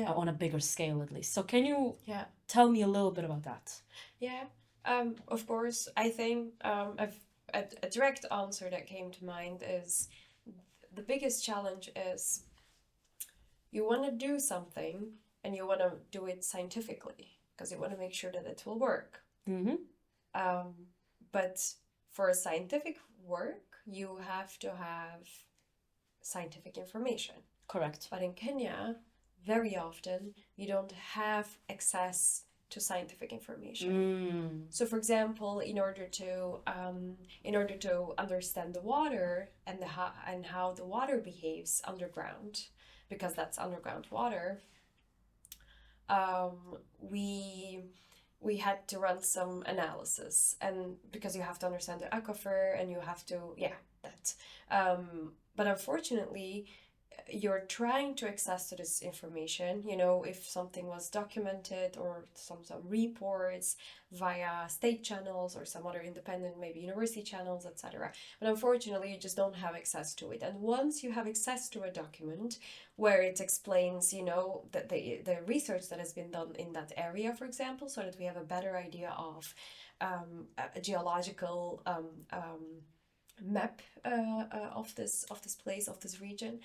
on a bigger scale at least. So can you tell me a little bit about that? Yeah, of course. I think a direct answer that came to mind is, the biggest challenge is, you want to do something and you want to do it scientifically because you want to make sure that it will work. Um, but for scientific work, you have to have scientific information. Correct. But in Kenya, very often you don't have access to scientific information. So, for example, in order to understand the water and how the water behaves underground, because that's underground water, um, we we had to run some analysis, and because you have to understand the aquifer and you have to, yeah, that. But unfortunately, you're trying to access to this information, if something was documented or some reports via state channels or some other independent, maybe university channels, etc. But unfortunately, you just don't have access to it. And once you have access to a document where it explains, the research that has been done in that area, for example, so that we have a better idea of a geological map of this place, of this region.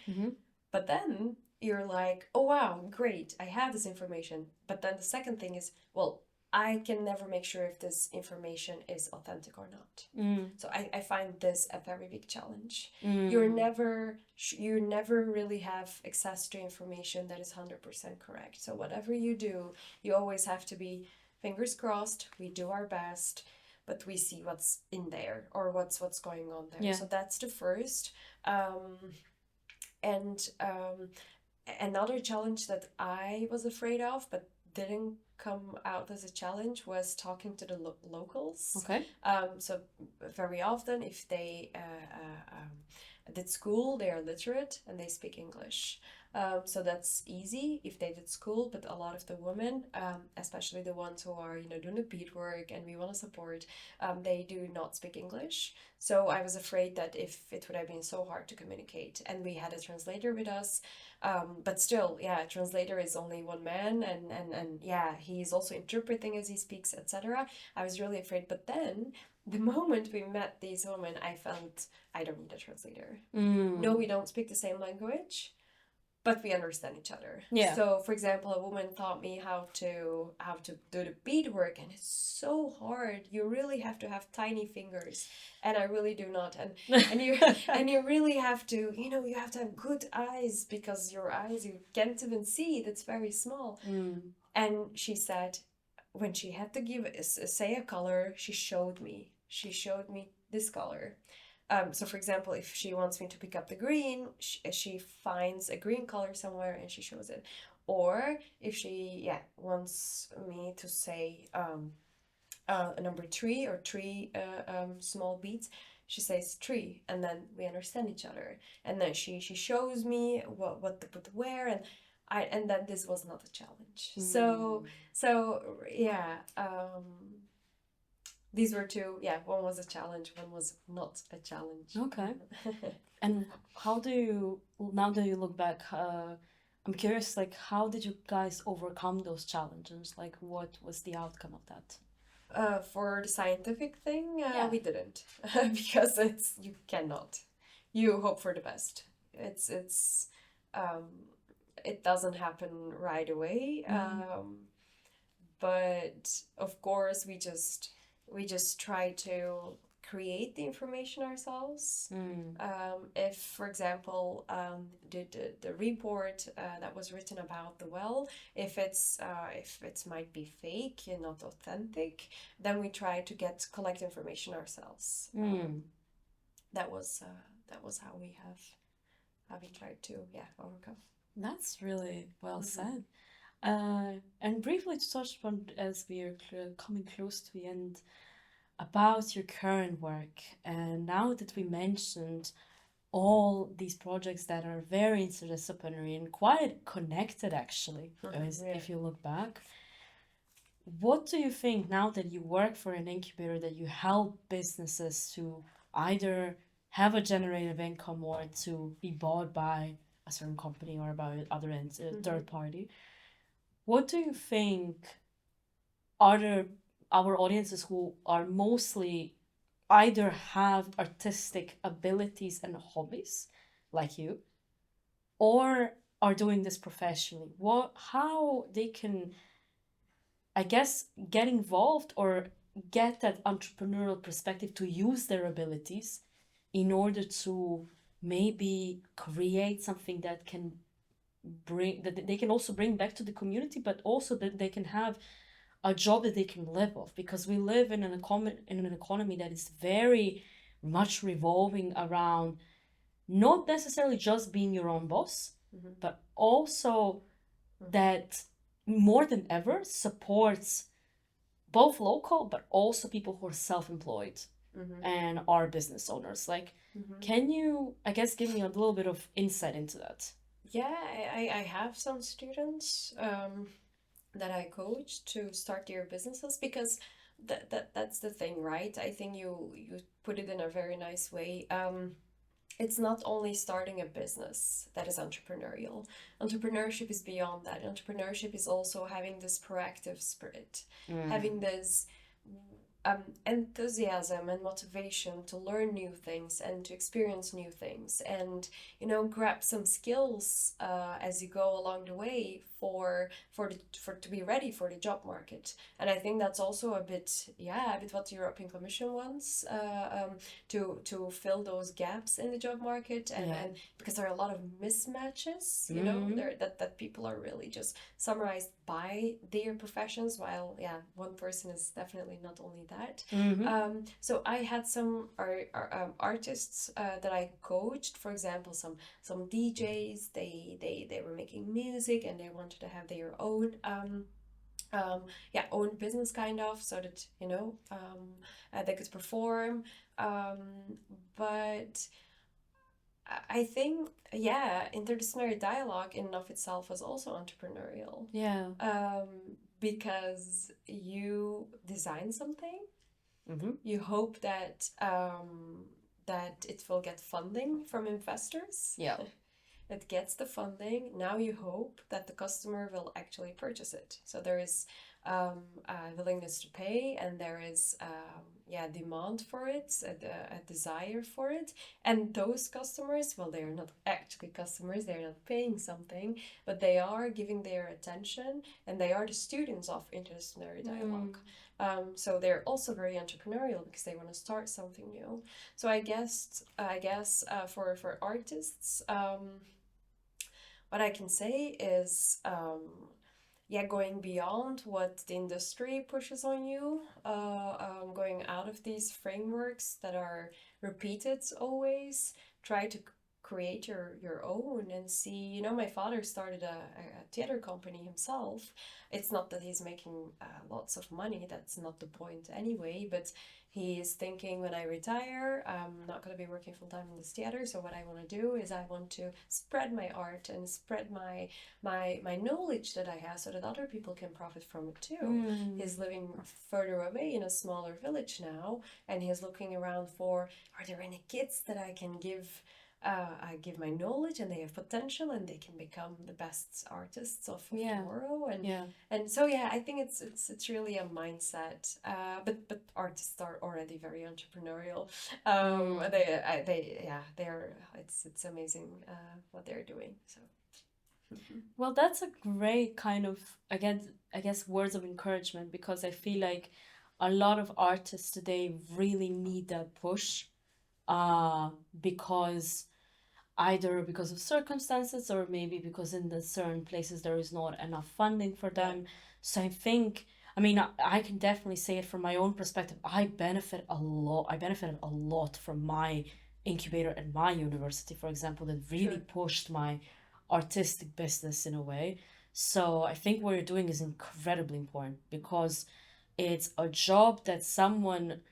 But then you're like, oh wow, great, I have this information. But then the second thing is, well, I can never make sure if this information is authentic or not. So I find this a very big challenge. You never really have access to information that is 100% correct. So whatever you do, you always have to be fingers crossed. We do our best, but we see what's in there or what's going on there. Yeah. So that's the first. And another challenge that I was afraid of, but didn't come out as a challenge, was talking to the locals. Okay. So very often, if they did school, they are literate and they speak English. So that's easy if they did school, but a lot of the women, especially the ones who are, doing the beadwork and we want to support, they do not speak English. So I was afraid that if it would have been so hard to communicate, and we had a translator with us, but still, yeah, a translator is only one man, and yeah, he's also interpreting as he speaks, etc. I was really afraid, but then the moment we met these women, I felt I don't need a translator. No, we don't speak the same language, but we understand each other. Yeah. So, for example, a woman taught me how to do the beadwork, and it's so hard. You really have to have tiny fingers, and I really do not. And you really have to, you have to have good eyes, because your eyes, you can't even see it. It's very small. And she said, when she had to say a color, she showed me this color. So, for example, if she wants me to pick up the green, she finds a green color somewhere and she shows it. Or if she wants me to say a number 3 or 3 small beats, she says 3, and then we understand each other. And then she shows me what to put where, and then this was not a challenge. So yeah. These were two, one was a challenge, one was not a challenge. Okay. And how do you, now that you look back, I'm curious, like, how did you guys overcome those challenges? Like, what was the outcome of that? For the scientific thing, Yeah. we didn't, because you cannot. You hope for the best. It doesn't happen right away. But of course, we just try to create the information ourselves. If, for example, the report that was written about the well, if it might be fake and not authentic, then we try to collect information ourselves. That was how we tried to overcome. That's really well said. And briefly to touch upon, as we are coming close to the end, about your current work. And now that we mentioned all these projects that are very interdisciplinary and quite connected, actually, if you look back, what do you think, now that you work for an incubator, that you help businesses to either have a generative income or to be bought by a certain company or by other third party? What do you think are our audiences who are mostly either have artistic abilities and hobbies, like you, or are doing this professionally? How they can, I guess, get involved or get that entrepreneurial perspective to use their abilities in order to maybe create something that can bring, that they can also bring back to the community, but also that they can have a job that they can live off, because we live in an economy that is very much revolving around not necessarily just being your own boss, but also that more than ever supports both local but also people who are self-employed and are business owners. Like, can you, I guess, give me a little bit of insight into that? Yeah, I have some students that I coach to start their businesses, because that's the thing, right? I think you put it in a very nice way. It's not only starting a business that is entrepreneurial. Entrepreneurship is beyond that. Entrepreneurship is also having this proactive spirit, having this enthusiasm and motivation to learn new things and to experience new things, and grab some skills as you go along the way for to be ready for the job market. And I think that's also a bit what the European Commission wants, to fill those gaps in the job market, and because there are a lot of mismatches, there that people are really just summarized by their professions, while one person is definitely not only that. So I had some artists that I coached, for example, some DJs. They were making music and they wanted to have their own own business, kind of, so that they could perform. But I think, interdisciplinary dialogue in and of itself was also entrepreneurial. Yeah. Because you design something, Mm-hmm. you hope that that it will get funding from investors. Yeah. It gets the funding. Now you hope that the customer will actually purchase it. So there is a willingness to pay, and there is demand for it, a desire for it. And those customers, well, they are not actually customers, they're not paying something, but they are giving their attention, and they are the students of interdisciplinary dialogue. So they're also very entrepreneurial because they want to start something new. So I guess for artists, what I can say is, going beyond what the industry pushes on you, going out of these frameworks that are repeated always, try to create your own and see. My father started a theater company himself. It's not that he's making lots of money, that's not the point anyway, but he is thinking, when I retire, I'm not going to be working full time in this theater. So what I want to do is I want to spread my art and spread my knowledge that I have, so that other people can profit from it too. He's living further away in a smaller village now, and he's looking around for, are there any kids that I can give I give my knowledge, and they have potential, and they can become the best artists of tomorrow. And so I think it's really a mindset. But artists are already very entrepreneurial. They're it's amazing what they're doing. So. Well, that's a great kind of, again, I guess, words of encouragement, because I feel like a lot of artists today really need that push, because either because of circumstances, or maybe because in the certain places there is not enough funding for them. So I think, I mean, I can definitely say it from my own perspective. I benefited a lot from my incubator at my university, for example, that really pushed my artistic business in a way. So I think what you're doing is incredibly important, because it's a job that someone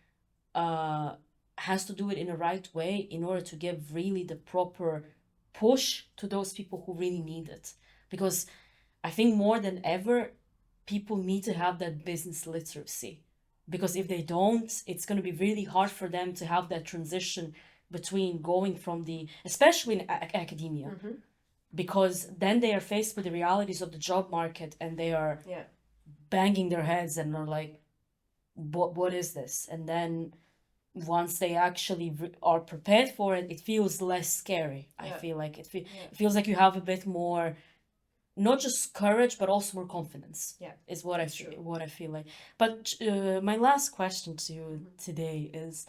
has to do it in the right way in order to give really the proper push to those people who really need it. Because I think more than ever, people need to have that business literacy. Because if they don't, it's going to be really hard for them to have that transition between going from especially in academia, because then they are faced with the realities of the job market, and they are banging their heads and are like, what is this? And then once they actually are prepared for it, it feels less scary. I feel like it feels like you have a bit more not just courage but also more confidence. Yeah, is what I that's feel, true. what I feel like. But my last question to you today is,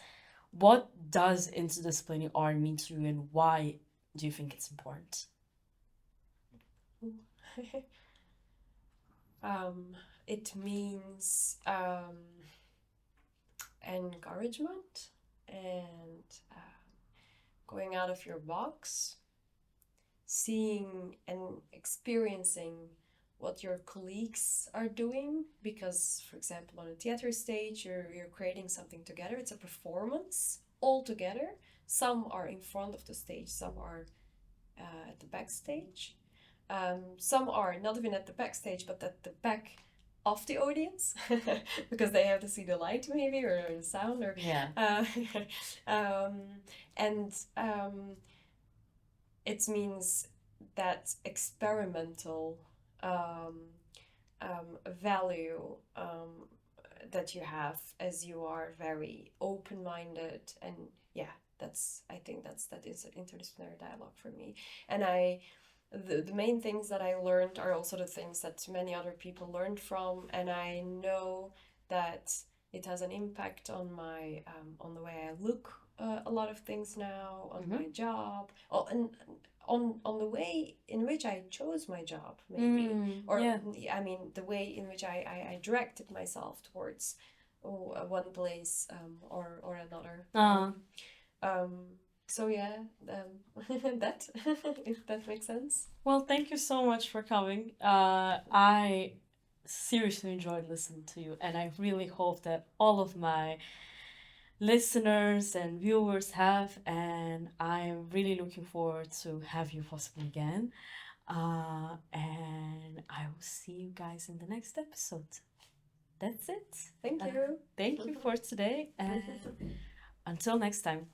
what does interdisciplinary art mean to you, and why do you think it's important? um, it means encouragement and going out of your box, seeing and experiencing what your colleagues are doing, because for example on a theater stage you're creating something together. It's a performance all together. Some are in front of the stage, some are at the backstage, some are not even at the backstage but at the back of the audience because they have to see the light maybe or the sound or Yeah. um, and it means that experimental um, value that you have as you are very open-minded. And yeah, I think that is an interdisciplinary dialogue for me. And the main things that I learned are also the things that many other people learned from, and I know that it has an impact on my on the way I look a lot of things now, on my job, and on the way in which I chose my job, maybe, or Yeah. I mean the way in which I directed myself towards one place or another. Um, so yeah, that if that makes sense. Well, thank you so much for coming. I seriously enjoyed listening to you, and I really hope that all of my listeners and viewers have. And I am really looking forward to have you possibly again. And I will see you guys in the next episode. That's it. Thank you. Thank you for today, and until next time.